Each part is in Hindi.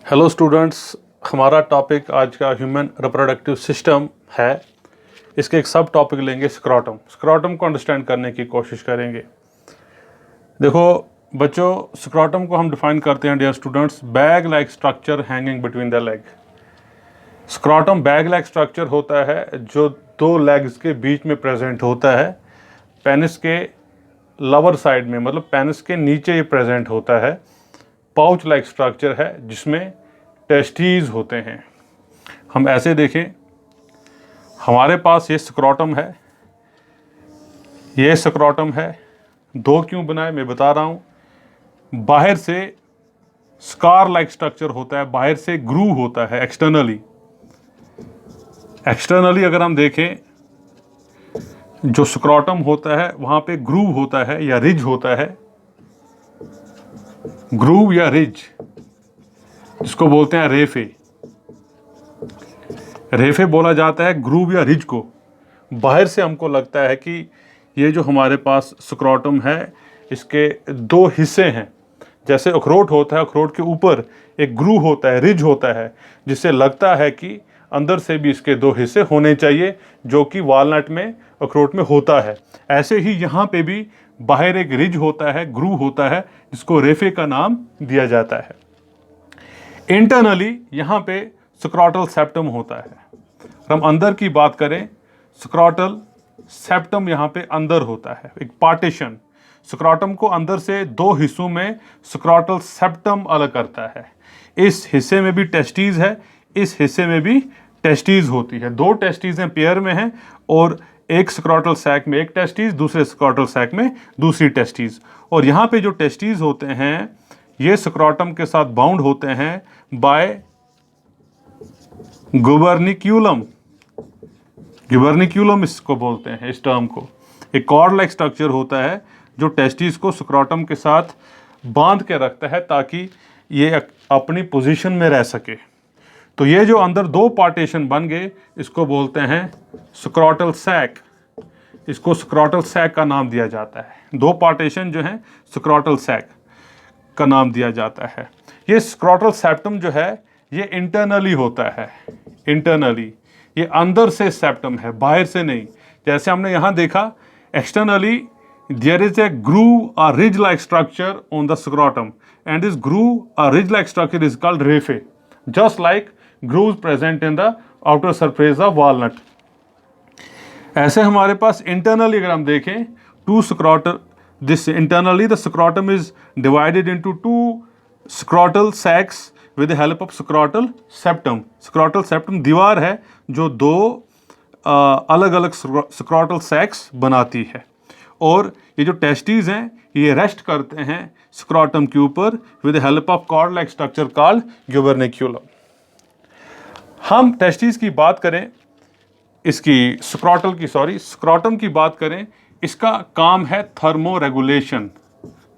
हेलो स्टूडेंट्स, हमारा टॉपिक आज का ह्यूमन रिप्रोडक्टिव सिस्टम है। इसके एक सब टॉपिक लेंगे स्क्रोटम। स्क्रोटम को अंडरस्टैंड करने की कोशिश करेंगे। देखो बच्चों, स्क्रोटम को हम डिफाइन करते हैं dear students, bag like structure hanging between the leg. Scrotum bag like structure होता है जो दो लेग्स के बीच में प्रेजेंट होता है। पेनिस के लोअर साइड में, मतलब पेनिस के नीचे ये प्रेजेंट होता है। पाउच लाइक स्ट्रक्चर है जिसमें टेस्टीज होते हैं। हम ऐसे देखें, हमारे पास ये स्क्रोटम है, ये स्क्रोटम है। दो क्यों बनाए मैं बता रहा हूँ। बाहर से स्कार लाइक स्ट्रक्चर होता है, बाहर से ग्रूव होता है एक्सटर्नली। एक्सटर्नली अगर हम देखें, जो स्क्रोटम होता है वहाँ पे ग्रूव होता है या रिज होता है। ग्रूव या रिज जिसको बोलते हैं रेफे। रेफे बोला जाता है ग्रूव या रिज को। बाहर से हमको लगता है कि ये जो हमारे पास स्क्रोटम है इसके दो हिस्से हैं। जैसे अखरोट होता है, अखरोट के ऊपर एक ग्रूव होता है, रिज होता है, जिससे लगता है कि अंदर से भी इसके दो हिस्से होने चाहिए, जो कि वॉलनट में, अखरोट में होता है। ऐसे ही यहाँ पे भी बाहर एक रिज होता है, ग्रूव होता है, जिसको रेफे का नाम दिया जाता है। इंटरनली यहाँ पे स्क्रोटल सेप्टम होता है। अगर हम अंदर की बात करें, स्क्रोटल सेप्टम यहाँ पे अंदर होता है, एक पार्टीशन। स्क्रोटम को अंदर से दो हिस्सों में स्क्रोटल सेप्टम अलग करता है। इस हिस्से में भी टेस्टीज है, इस हिस्से में भी टेस्टीज होती है। दो टेस्टीज हैं, पेयर में हैं, और एक स्क्रोटल सैक में एक टेस्टीज, दूसरे स्क्रोटल सैक में दूसरी टेस्टीज। और यहाँ पे जो टेस्टीज होते हैं ये स्क्रोटम के साथ बाउंड होते हैं बाय गुबर्निक्यूलम। गुबर्निक्यूलम इसको बोलते हैं, इस टर्म को। एक कॉर्ड लाइक स्ट्रक्चर होता है जो टेस्टिस को स्क्रोटम के साथ बांध के रखता है ताकि ये अपनी पोजीशन में रह सके। तो ये जो अंदर दो पार्टीशन बन गए, इसको बोलते हैं स्क्रोटल सैक। इसको स्क्रोटल सैक का नाम दिया जाता है। दो पार्टीशन जो हैं स्क्रोटल सैक का नाम दिया जाता है। ये स्क्रोटल सेप्टम जो है ये इंटरनली होता है। इंटरनली ये अंदर से सेप्टम है, बाहर से नहीं। जैसे हमने यहाँ देखा, externally there is a groove a ridge like structure on the scrotum and this groove a ridge like structure is called raphe, just like grooves present in the outer surface of walnut. ऐसे हमारे पास इंटरनली अगर हम देखें, two scrotal, this internally the scrotum is divided into two scrotal sacs with the help of scrotal septum. scrotal septum दीवार है जो दो अलग अलग scrotal sacs बनाती है। और ये जो टेस्टीज हैं ये रेस्ट करते हैं स्क्रोटम के ऊपर with the help of cord like structure called gubernaculum. हम टेस्टीज की बात करें, इसकी स्क्रोटम की बात करें, इसका काम है थर्मो रेगुलेशन।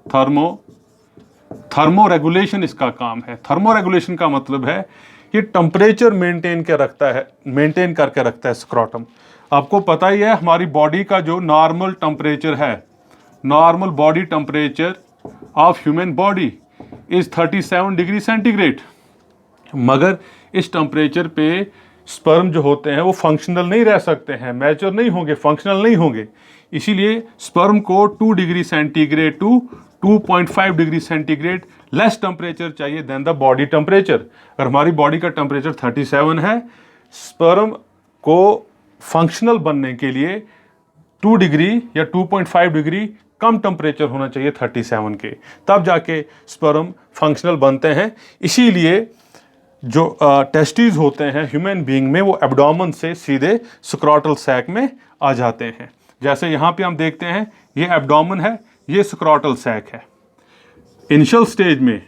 थर्मो रेगुलेशन इसका काम है। थर्मो रेगुलेशन का मतलब है ये टेम्परेचर मेंटेन करके रखता है स्क्रोटम। आपको पता ही है हमारी बॉडी का जो नॉर्मल टेम्परेचर है, normal body temperature of human body is 37 degree centigrade. मगर इस टेम्परेचर पे स्पर्म जो होते हैं वो फंक्शनल नहीं रह सकते हैं, मैच्योर नहीं होंगे, फंक्शनल नहीं होंगे। इसीलिए स्पर्म को 2 degree centigrade to 2.5 degree centigrade less temperature चाहिए देन द बॉडी टेम्परेचर। अगर हमारी बॉडी का टेम्परेचर 37 है, स्पर्म को फंक्शनल बनने के लिए 2 डिग्री या 2.5 डिग्री कम टेम्परेचर होना चाहिए 37 के, तब जाके स्पर्म फंक्शनल बनते हैं। इसीलिए जो टेस्टीज होते हैं ह्यूमन बीइंग में, वो एब्डोमेन से सीधे स्क्रोटल सैक में आ जाते हैं। जैसे यहाँ पे हम देखते हैं, ये एब्डोमेन है, ये स्क्रोटल सैक है। इनिशियल स्टेज में,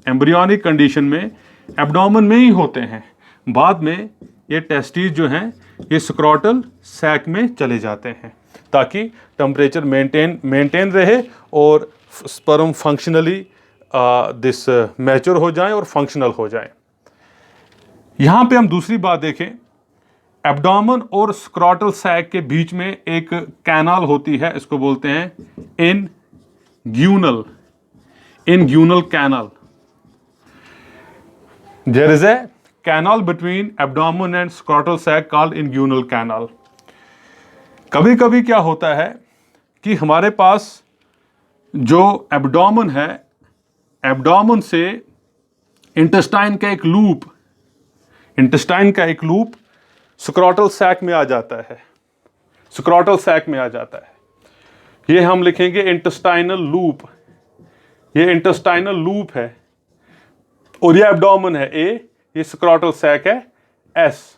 एम्ब्रियोनिक कंडीशन में एब्डोमेन में ही होते हैं। बाद में ये टेस्टीज जो हैं ये स्क्रोटल सैक में चले जाते हैं ताकि टेम्परेचर मेंटेन रहे और स्पर्म फंक्शनली दिस मैच्योर हो जाए और फंक्शनल हो जाए। यहाँ पे हम दूसरी बात देखें, एब्डोमेन और स्क्रोटल सैक के बीच में एक कैनाल होती है, इसको बोलते हैं inguinal canal. There is a canal between abdomen and scrotal sac called inguinal canal. कभी कभी क्या होता है कि हमारे पास जो एब्डोमेन है, एब्डोमेन से इंटेस्टाइन का एक लूप स्क्रॉटल सैक में आ जाता है, स्क्रॉटल सैक में आ जाता है। ये हम लिखेंगे इंटेस्टाइनल लूप, ये इंटेस्टाइनल लूप है और ये एब्डोमेन है ए, ये स्क्रॉटल सैक है एस,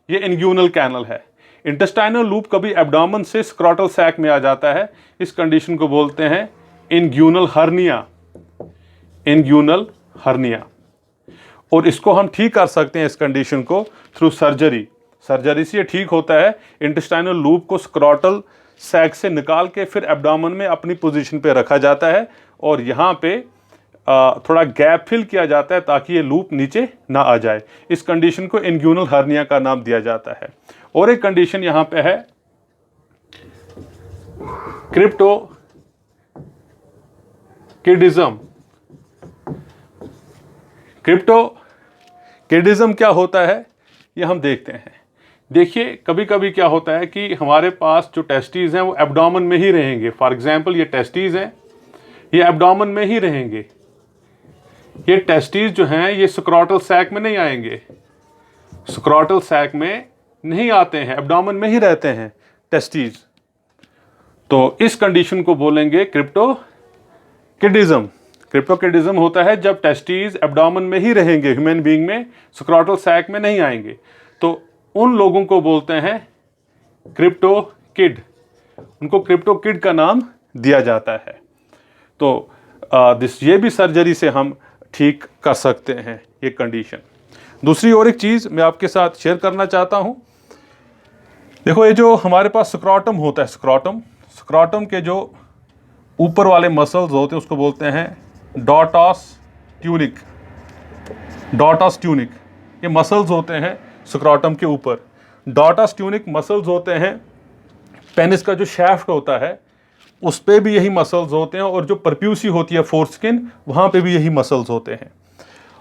ये इंग्यूनल कैनल है। इंटेस्टाइनल लूप कभी एब्डोमेन से स्क्रॉटल सैक में आ जाता है, इस कंडीशन को बोलते हैं इंग्यूनल हर्निया, इंग्यूनल हर्निया। और इसको हम ठीक कर सकते हैं इस कंडीशन को थ्रू सर्जरी, सर्जरी से ये ठीक होता है। इंटेस्टाइनल लूप को स्क्रॉटल सैक से निकाल के फिर एब्डोमेन में अपनी पोजीशन पे रखा जाता है और यहाँ पे थोड़ा गैप फिल किया जाता है ताकि ये लूप नीचे ना आ जाए। इस कंडीशन को इंग्यूनल हर्निया का नाम दिया जाता है। और एक कंडीशन यहाँ पे है क्रिप्टोकिडिज्म। क्रिप्टोकिडिज्म क्या होता है ये हम देखते हैं। देखिए कभी कभी क्या होता है कि हमारे पास जो टेस्टीज हैं वो एब्डोमेन में ही रहेंगे। फॉर एग्जांपल ये टेस्टीज हैं, ये एब्डोमेन में ही रहेंगे। ये टेस्टीज जो हैं ये स्क्रॉटल सैक में नहीं आएंगे, स्क्रॉटल सैक में नहीं आते हैं, एब्डोमेन में ही रहते हैं टेस्टीज। तो इस कंडीशन को बोलेंगे क्रिप्टोकिडिज्म। क्रिप्टोकिडिज्म होता है जब टेस्टीज एब्डोमेन में ही रहेंगे ह्यूमन बीइंग में, स्क्रॉटल सैक में नहीं आएंगे, तो उन लोगों को बोलते हैं क्रिप्टोकिड, उनको क्रिप्टोकिड का नाम दिया जाता है। तो ये भी सर्जरी से हम ठीक कर सकते हैं ये कंडीशन। दूसरी और एक चीज़ मैं आपके साथ शेयर करना चाहता हूं। देखो ये जो हमारे पास स्क्रॉटम होता है, स्क्रॉटम के जो ऊपर वाले मसल्स होते हैं उसको बोलते हैं डॉटस ट्यूनिक। डॉटस ट्यूनिक ये मसल्स होते हैं स्क्रॉटम के ऊपर। डॉटस ट्यूनिक मसल्स होते हैं, पेनिस का जो शैफ्ट होता है उस पे भी यही मसल्स होते हैं और जो परप्यूसी होती है फोर स्किन वहाँ पे भी यही मसल्स होते हैं।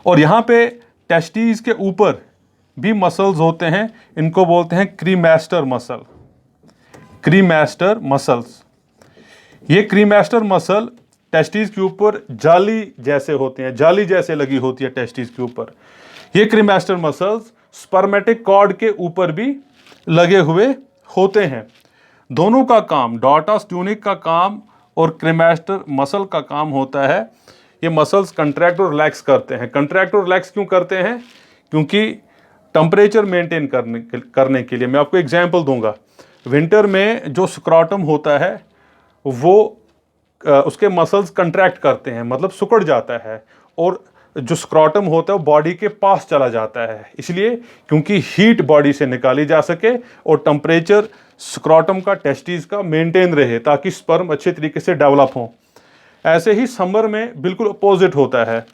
और यहाँ पे टेस्टीज के ऊपर भी मसल्स होते हैं, इनको बोलते हैं क्रीमेस्टर मसल, क्रीमेस्टर मसल्स। ये क्रीमेस्टर मसल टेस्टीज के ऊपर जाली जैसे होते हैं, जाली जैसे लगी होती है टेस्टीज के ऊपर। ये क्रीमेस्टर मसल्स स्पर्मेटिक कॉर्ड के ऊपर भी लगे हुए होते हैं। दोनों का काम, डॉटस ट्यूनिक का काम और क्रीमेस्टर मसल का काम होता है, ये मसल्स कंट्रैक्ट और रिलैक्स करते हैं। कंट्रैक्ट और रिलैक्स क्यों करते हैं? क्योंकि टेम्परेचर मेंटेन करने के लिए। मैं आपको एग्जांपल दूंगा। विंटर में जो स्क्रॉटम होता है वो उसके मसल्स कंट्रैक्ट करते हैं, मतलब सिकुड़ जाता है, और जो स्क्रॉटम होता है वो बॉडी के पास चला जाता है, इसलिए क्योंकि हीट बॉडी से निकाली जा सके और टेम्परेचर स्क्रॉटम का, टेस्टीज का मेंटेन रहे ताकि स्पर्म अच्छे तरीके से डेवलप हो। ऐसे ही समर में बिल्कुल अपोजिट होता है।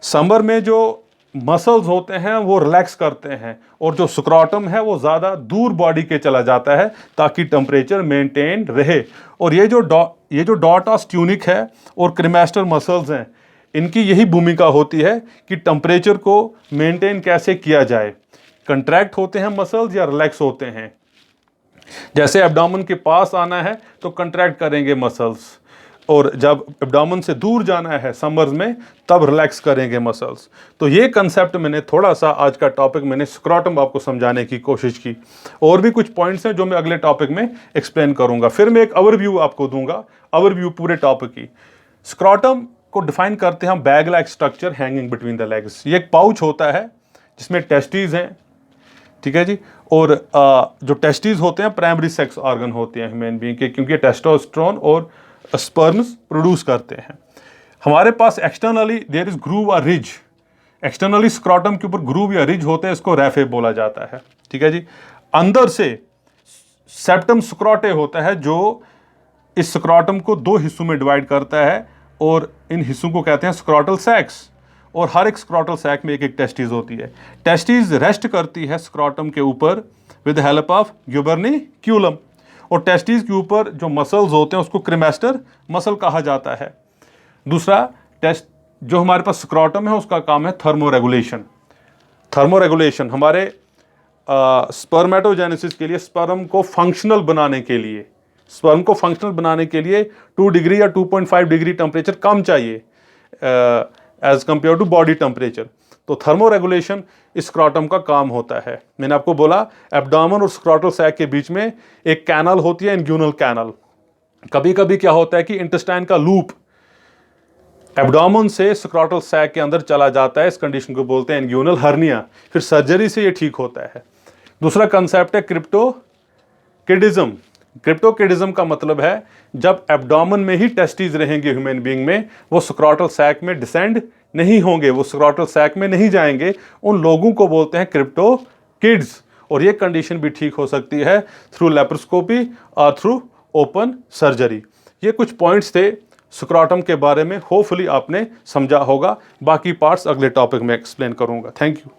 समर में जो मसल्स होते हैं वो रिलैक्स करते हैं और जो स्क्रॉटम है वो ज़्यादा दूर बॉडी के चला जाता है ताकि टेम्परेचर मेंटेन रहे। और ये जो डॉटस ट्यूनिक है और क्रीमेस्टर मसल्स हैं, इनकी यही भूमिका होती है कि टेम्परेचर को मेंटेन कैसे किया जाए। कंट्रैक्ट होते हैं मसल्स या रिलैक्स होते हैं। जैसे एब्डोमेन के पास आना है तो कंट्रैक्ट करेंगे मसल्स, और जब एब्डोमेन से दूर जाना है समर्स में तब रिलैक्स करेंगे मसल्स। तो ये कंसेप्ट मैंने थोड़ा सा, आज का टॉपिक मैंने स्क्रॉटम आपको समझाने की कोशिश की। और भी कुछ पॉइंट्स हैं जो मैं अगले टॉपिक में एक्सप्लेन करूंगा। फिर मैं एक ओवरव्यू आपको दूंगा, ओवरव्यू पूरे टॉपिक की। स्क्रॉटम को डिफाइन करते हैं हम bag like structure hanging between the legs. ये एक पाउच होता है जिसमें टेस्टीज हैं, ठीक है जी। और जो टेस्टीज होते हैं प्राइमरी सेक्स ऑर्गन होते हैं ह्यूमन बीइंग के, क्योंकि टेस्टोस्टेरोन और स्पर्म्स प्रोड्यूस करते हैं। हमारे पास एक्सटर्नली देयर इज ग्रूव और रिज। एक्सटर्नली स्क्रॉटम के ऊपर ग्रूव या रिज होते हैं, इसको रैफे बोला जाता है, ठीक है जी। अंदर से सेप्टम स्क्रॉटे होता है जो इस स्क्रॉटम को दो हिस्सों में डिवाइड करता है और इन हिस्सों को कहते हैं स्क्रॉटल सैक्स। और हर एक स्क्रॉटल सैक में एक एक टेस्टीज होती है। टेस्टीज रेस्ट करती है स्क्रॉटम के ऊपर विद हेल्प ऑफ ग्यूबर्निक्यूलम। और टेस्टीज के ऊपर जो मसल्स होते हैं उसको क्रीमेस्टर मसल कहा जाता है। दूसरा, जो हमारे पास स्क्रॉटम है उसका काम है थर्मोरेगुलेशन। थर्मोरेगुलेशन हमारे स्पर्मेटोजेनेसिस के लिए, स्पर्म को फंक्शनल बनाने के लिए, स्पर्म को फंक्शनल बनाने के लिए 2 डिग्री या 2.5 डिग्री टेम्परेचर कम चाहिए as compare to body temperature. तो थर्मोरेगुलेशन स्क्रॉटम का काम होता है। मैंने आपको बोला एब्डोमेन और स्क्रॉटल सैक के बीच में एक कैनल होती है, इंग्यूनल कैनल। कभी कभी क्या होता है कि इंटेस्टाइन का लूप एब्डोमेन से स्क्रॉटल सैक के अंदर चला जाता है, इस कंडीशन को बोलते हैं इंग्यूनल हर्निया। फिर सर्जरी से ये ठीक होता है। दूसरा कंसेप्ट है क्रिप्टोकिडिज्म। क्रिप्टोकिडिज्म का मतलब है जब एब्डोमेन में ही टेस्टिस रहेंगे ह्यूमन बीइंग में, वो स्क्रॉटल सैक में डिसेंड नहीं होंगे, वो स्क्रॉटल सैक में नहीं जाएंगे, उन लोगों को बोलते हैं क्रिप्टोकिड्स। और ये कंडीशन भी ठीक हो सकती है थ्रू लेप्रोस्कोपी और थ्रू ओपन सर्जरी। ये कुछ पॉइंट्स थे स्क्रॉटम के बारे में, होपफुली आपने समझा होगा। बाकी पार्ट्स अगले टॉपिक में एक्सप्लेन करूंगा। Thank you.